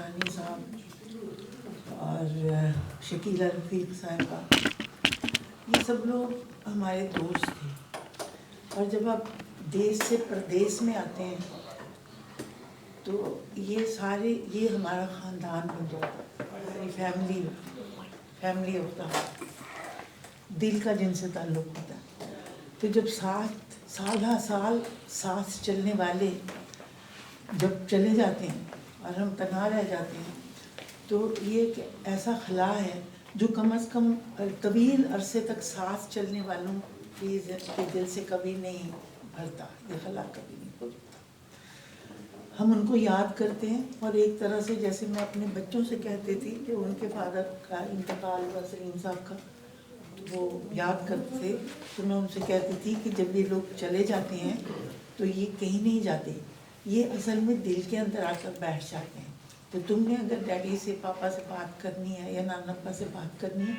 باشانی صاحب اور شکیلہ رفیق صاحبہ، یہ سب لوگ ہمارے دوست تھے. اور جب آپ دیس سے پردیس میں آتے ہیں تو یہ ہمارا خاندان بن جاتا ہے، ہماری فیملی ہوتا ہے، دل کا جن سے تعلق ہوتا ہے. تو جب سالہ سال ساتھ چلنے والے جب چلے جاتے ہیں اور ہم تنہا رہ جاتے ہیں تو یہ ایک ایسا خلا ہے جو کم از کم طویل عرصے تک ساتھ چلنے والوں کے دل سے کبھی نہیں بھرتا. یہ خلا کبھی نہیں بھرتا. ہم ان کو یاد کرتے ہیں، اور ایک طرح سے جیسے میں اپنے بچوں سے کہتی تھی کہ ان کے فادر کا انتقال ہوا، سلیم صاحب کا، وہ یاد کرتے تھے، تو میں ان سے کہتی تھی کہ جب یہ لوگ چلے جاتے ہیں تو یہ کہیں نہیں جاتے، یہ اصل میں دل کے اندر آ کر بیٹھ جاتے ہیں. تو تم نے اگر ڈیڈی سے پاپا سے بات کرنی ہے یا نانا پا سے بات کرنی ہے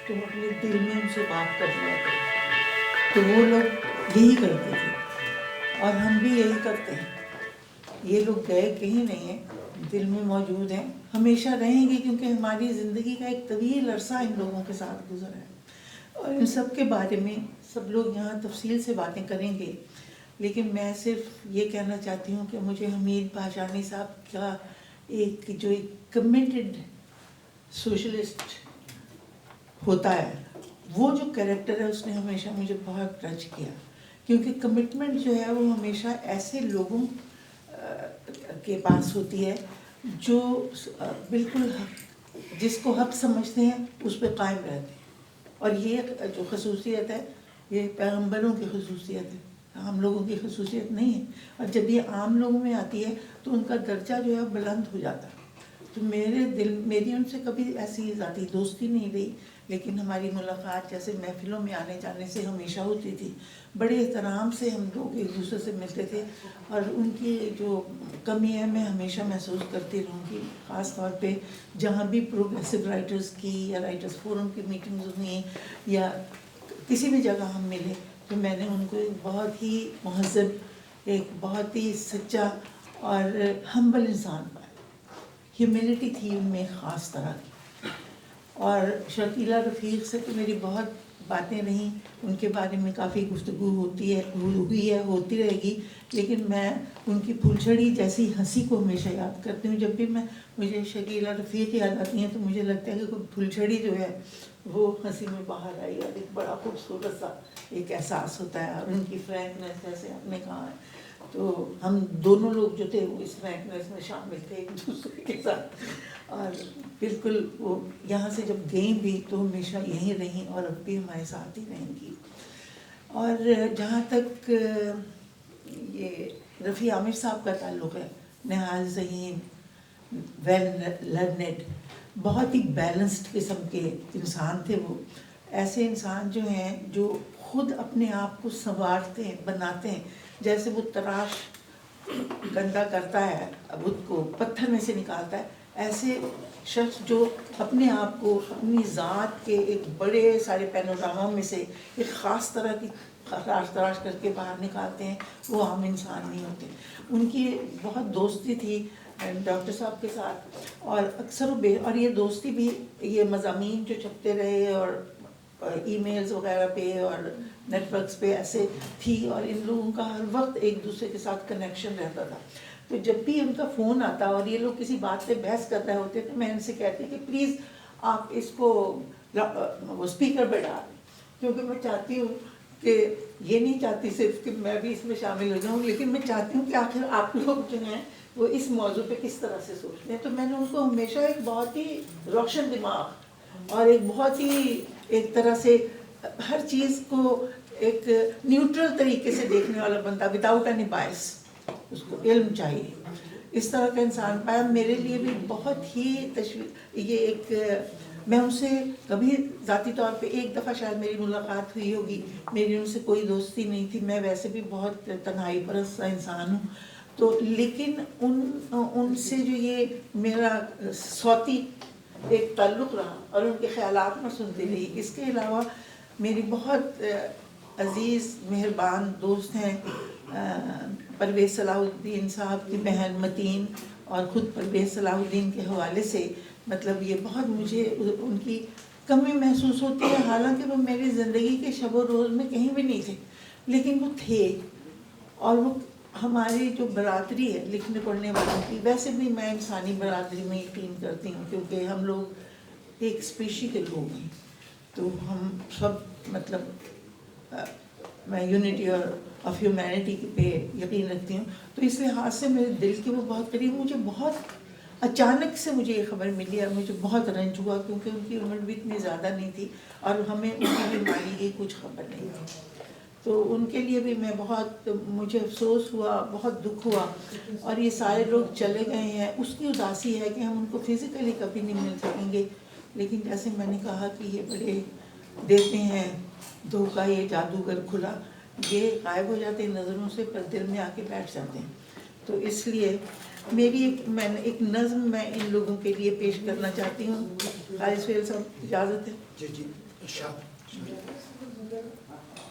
تو اپنے دل میں ان سے بات کر لیا کرو. تو وہ لوگ یہی کرتے تھے اور ہم بھی یہی کرتے ہیں. یہ لوگ گئے کہیں نہیں ہیں، دل میں موجود ہیں، ہمیشہ رہیں گے، کیونکہ ہماری زندگی کا ایک طویل عرصہ ان لوگوں کے ساتھ گزرا ہے. اور ان سب کے بارے میں سب لوگ یہاں تفصیل سے باتیں کریں گے، لیکن میں صرف یہ کہنا چاہتی ہوں کہ مجھے حمید باشانی صاحب کا ایک کمیٹڈ سوشلسٹ ہوتا ہے، وہ جو کریکٹر ہے اس نے ہمیشہ مجھے بہت ٹچ کیا. کیونکہ کمٹمنٹ جو ہے وہ ہمیشہ ایسے لوگوں کے پاس ہوتی ہے جو بالکل جس کو حق سمجھتے ہیں اس پہ قائم رہتے ہیں. اور یہ جو خصوصیت ہے یہ پیغمبروں کی خصوصیت ہے، عام لوگوں کی خصوصیت نہیں ہے. اور جب یہ عام لوگوں میں آتی ہے تو ان کا درجہ جو ہے بلند ہو جاتا ہے. تو میری ان سے کبھی ایسی ذاتی دوستی نہیں رہی، لیکن ہماری ملاقات جیسے محفلوں میں آنے جانے سے ہمیشہ ہوتی تھی. بڑے احترام سے ہم لوگ ایک دوسرے سے ملتے تھے، اور ان کی جو کمی ہے میں ہمیشہ محسوس کرتی رہوں گی. خاص طور پہ جہاں بھی پروگریسو رائٹرز کی یا رائٹرز فورم کی میٹنگز ہوئیں یا کسی بھی جگہ ہم ملے تو میں نے ان کو ایک بہت ہی مہذب، ایک بہت ہی سچا اور ہمبل انسان پایا. ہیوملٹی تھی ان میں خاص طرح کی. اور شکیلہ رفیق سے تو میری بہت باتیں رہیں، ان کے بارے میں کافی گفتگو ہوئی ہے، ہوتی رہے گی. لیکن میں ان کی پھلچھڑی جیسی ہنسی کو ہمیشہ یاد کرتی ہوں. جب بھی مجھے شکیلہ رفیق یاد آتی ہیں تو مجھے لگتا ہے کہ کوئی پھلچھڑی جو ہے وہ ہنسی میں باہر آئی، اور ایک بڑا خوبصورت سا ایک احساس ہوتا ہے. اور ان کی فرینکنیس جیسے آپ نے کہا ہے، تو ہم دونوں لوگ جو تھے وہ اس فرینکنیس میں شامل تھے ایک دوسرے کے ساتھ. اور بالکل وہ یہاں سے جب گئیں بھی تو ہمیشہ یہیں رہیں اور اب بھی ہمارے ساتھ ہی رہیں گی. اور جہاں تک یہ رفیع عامر صاحب کا تعلق ہے، نہایت ذہین، ویل لرنڈ، بہت ہی بیلنسڈ قسم کے انسان تھے. وہ ایسے انسان جو ہیں جو خود اپنے آپ کو سنوارتے ہیں، بناتے ہیں. جیسے وہ تراش گندا کرتا ہے، بدھ کو پتھر میں سے نکالتا ہے، ایسے شخص جو اپنے آپ کو اپنی ذات کے ایک بڑے سارے پینوراما میں سے ایک خاص طرح کی تراش کر کے باہر نکالتے ہیں، وہ عام انسان نہیں ہوتے. ان کی بہت دوستی تھی ڈاکٹر صاحب کے ساتھ، اور اکثر اور یہ دوستی بھی یہ مضامین جو چھپتے رہے اور ای میلز وغیرہ پہ اور نیٹ ورکس پہ ایسے تھی، اور ان لوگوں کا ہر وقت ایک دوسرے کے ساتھ کنیکشن رہتا تھا. تو جب بھی ان کا فون آتا اور یہ لوگ کسی بات پہ بحث کر رہے ہوتے تو میں ان سے کہتی کہ پلیز آپ اس کو اسپیکر پہ ڈال دیں، کیونکہ میں چاہتی ہوں کہ یہ نہیں چاہتی صرف کہ میں بھی اس میں شامل ہو جاؤں، لیکن میں چاہتی ہوں کہ آخر آپ لوگ جو ہیں وہ اس موضوع پہ کس طرح سے سوچتے ہیں. تو میں نے ان کو ہمیشہ ایک بہت ہی روشن دماغ اور ایک بہت ہی ایک طرح سے ہر چیز کو ایک نیوٹرل طریقے سے دیکھنے والا بنتا، وداؤٹ اینی بائس، اس کو علم چاہیے، اس طرح کا انسان پایا. میرے لیے بھی بہت ہی یہ ایک میں ان سے کبھی ذاتی طور پہ ایک دفعہ شاید میری ملاقات ہوئی ہوگی، میری ان سے کوئی دوستی نہیں تھی. میں ویسے بھی بہت تنہائی پرست انسان ہوں، تو لیکن ان سے جو یہ میرا صوتی ایک تعلق رہا اور ان کے خیالات میں سنتی رہی. اس کے علاوہ میری بہت عزیز مہربان دوست ہیں پرویز صلاح الدین صاحب کی بہن متین، اور خود پرویز صلاح الدین کے حوالے سے مطلب یہ بہت مجھے ان کی کمی محسوس ہوتی ہے، حالانکہ وہ میری زندگی کے شب و روز میں کہیں بھی نہیں تھے، لیکن وہ تھے. اور وہ ہماری جو برادری ہے لکھنے پڑھنے والوں کی، ویسے بھی میں انسانی برادری میں یقین کرتی ہوں کیونکہ ہم لوگ ایک اسپیشی کے لوگ ہیں، تو ہم سب مطلب میں یونٹی اور آف ہیومینٹی پہ یقین رکھتی ہوں. تو اس لحاظ سے میرے دل کے وہ بہت قریب. مجھے بہت اچانک سے مجھے یہ خبر ملی اور مجھے بہت رنج ہوا کیونکہ ان کی عمر بھی اتنی زیادہ نہیں تھی اور ہمیں ان کی بیماری کی کچھ خبر نہیں تھی. تو ان کے لیے بھی میں بہت، مجھے افسوس ہوا، بہت دکھ ہوا. اور یہ سارے لوگ چلے گئے ہیں، اس کی اداسی ہے کہ ہم ان کو فزیکلی کبھی نہیں مل سکیں گے. لیکن جیسے میں نے کہا کہ یہ بڑے دیتے ہیں دھوکہ یہ جادوگر کھلا، یہ غائب ہو جاتے ہیں نظروں سے پر دل میں آ کے بیٹھ جاتے ہیں. تو اس لیے میری میں نے ایک نظم میں ان لوگوں کے لیے پیش کرنا چاہتی ہوں. قاری سہیل صاحب اجازت ہے؟ جی جی.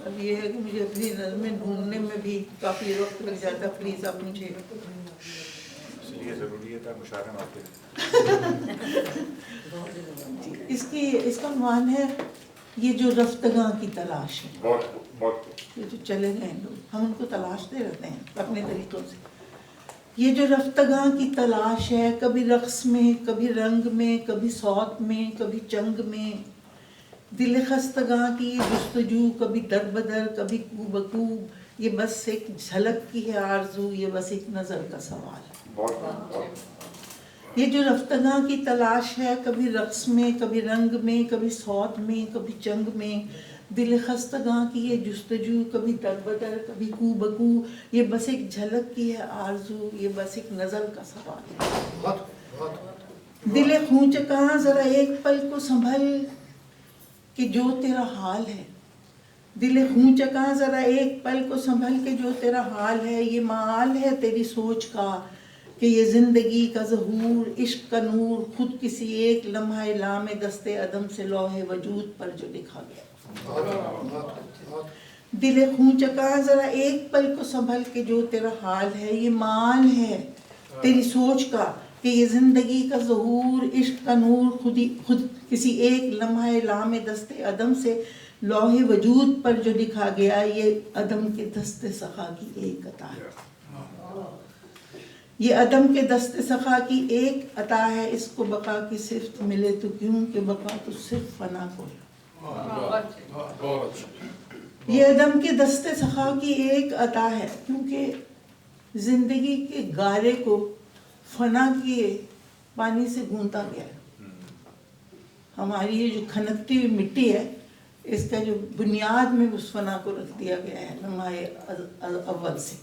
اب یہ ہے کہ مجھے اپنی نظمیں ڈھونڈنے میں بھی کافی وقت لگ جاتا. پلیز آپ مجھے ضروری ہے مشاعرہ میں آپ اس کا عنوان ہے یہ جو رفتگاں کی تلاش ہے. یہ جو چلے گئے لوگ، ہم ان کو تلاشتے رہتے ہیں اپنے طریقوں سے. یہ جو رفتگاں کی تلاش ہے، کبھی رقص میں، کبھی رنگ میں، کبھی صوت میں، کبھی چنگ میں. دل خستگاں کی یہ جستجو، کبھی در بدر، کبھی کو بکو. یہ بس ایک جھلک کی ہے آرزو، یہ بس ایک نظر کا سوال ہے. یہ جو رفتگاں کی تلاش ہے، کبھی رقص میں، کبھی رنگ میں، کبھی صوت میں، کبھی چنگ میں. دل خستگاں کی یہ جستجو، کبھی در بدر، کبھی کو بکو. یہ بس ایک جھلک کی ہے آرزو، یہ بس ایک نظر کا سوال ہے. دل خونچکاں ذرا ایک پل کو سنبھل کہ جو تیرا حال ہے. دل خونچکاں ذرا ایک پل کو سنبھل کے جو تیرا حال ہے. یہ مآل ہے تیری سوچ کا کہ یہ زندگی کا ظہور، عشق کا نور، خود کسی ایک لمحہ لام دست عدم سے لوح وجود پر جو لکھا گیا. دل خونچکاں ذرا ایک پل کو سنبھل کے جو تیرا حال ہے. یہ مآل ہے تیری سوچ کا کہ یہ زندگی کا ظہور، عشق کا نور، خود کسی ایک لمحہ لام دست عدم سے لوح وجود پر جو لکھا گیا. یہ عدم کے دست سخا کی ایک عطا ہے. یہ عدم کے دست سخا کی ایک عطا ہے. اس کو بقا کی صرف ملے تو کیوں کہ بقا تو صرف فنا کو ہے. یہ عدم کے دست سخا کی ایک عطا ہے کیونکہ زندگی کے گارے کو فنا کے پانی سے گونتا گیا ہے. ہماری یہ جو کھنکتی ہوئی مٹی ہے، اس کا جو بنیاد میں اس فنا کو رکھ دیا گیا ہے لمحہ اول سے.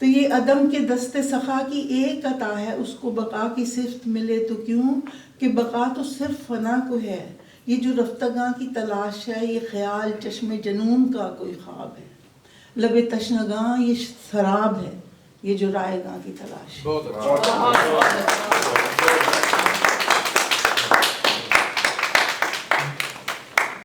تو یہ عدم کے دست سخا کی ایک عطا ہے. اس کو بقا کی صفت ملے تو کیوں کہ بقا تو صرف فنا کو ہے. یہ جو رفتگاں کی تلاش ہے، یہ خیال چشم جنون کا کوئی خواب ہے. لب تشنگاں یہ سراب ہے، یہ جو رائے گاں کی تلاش ہے.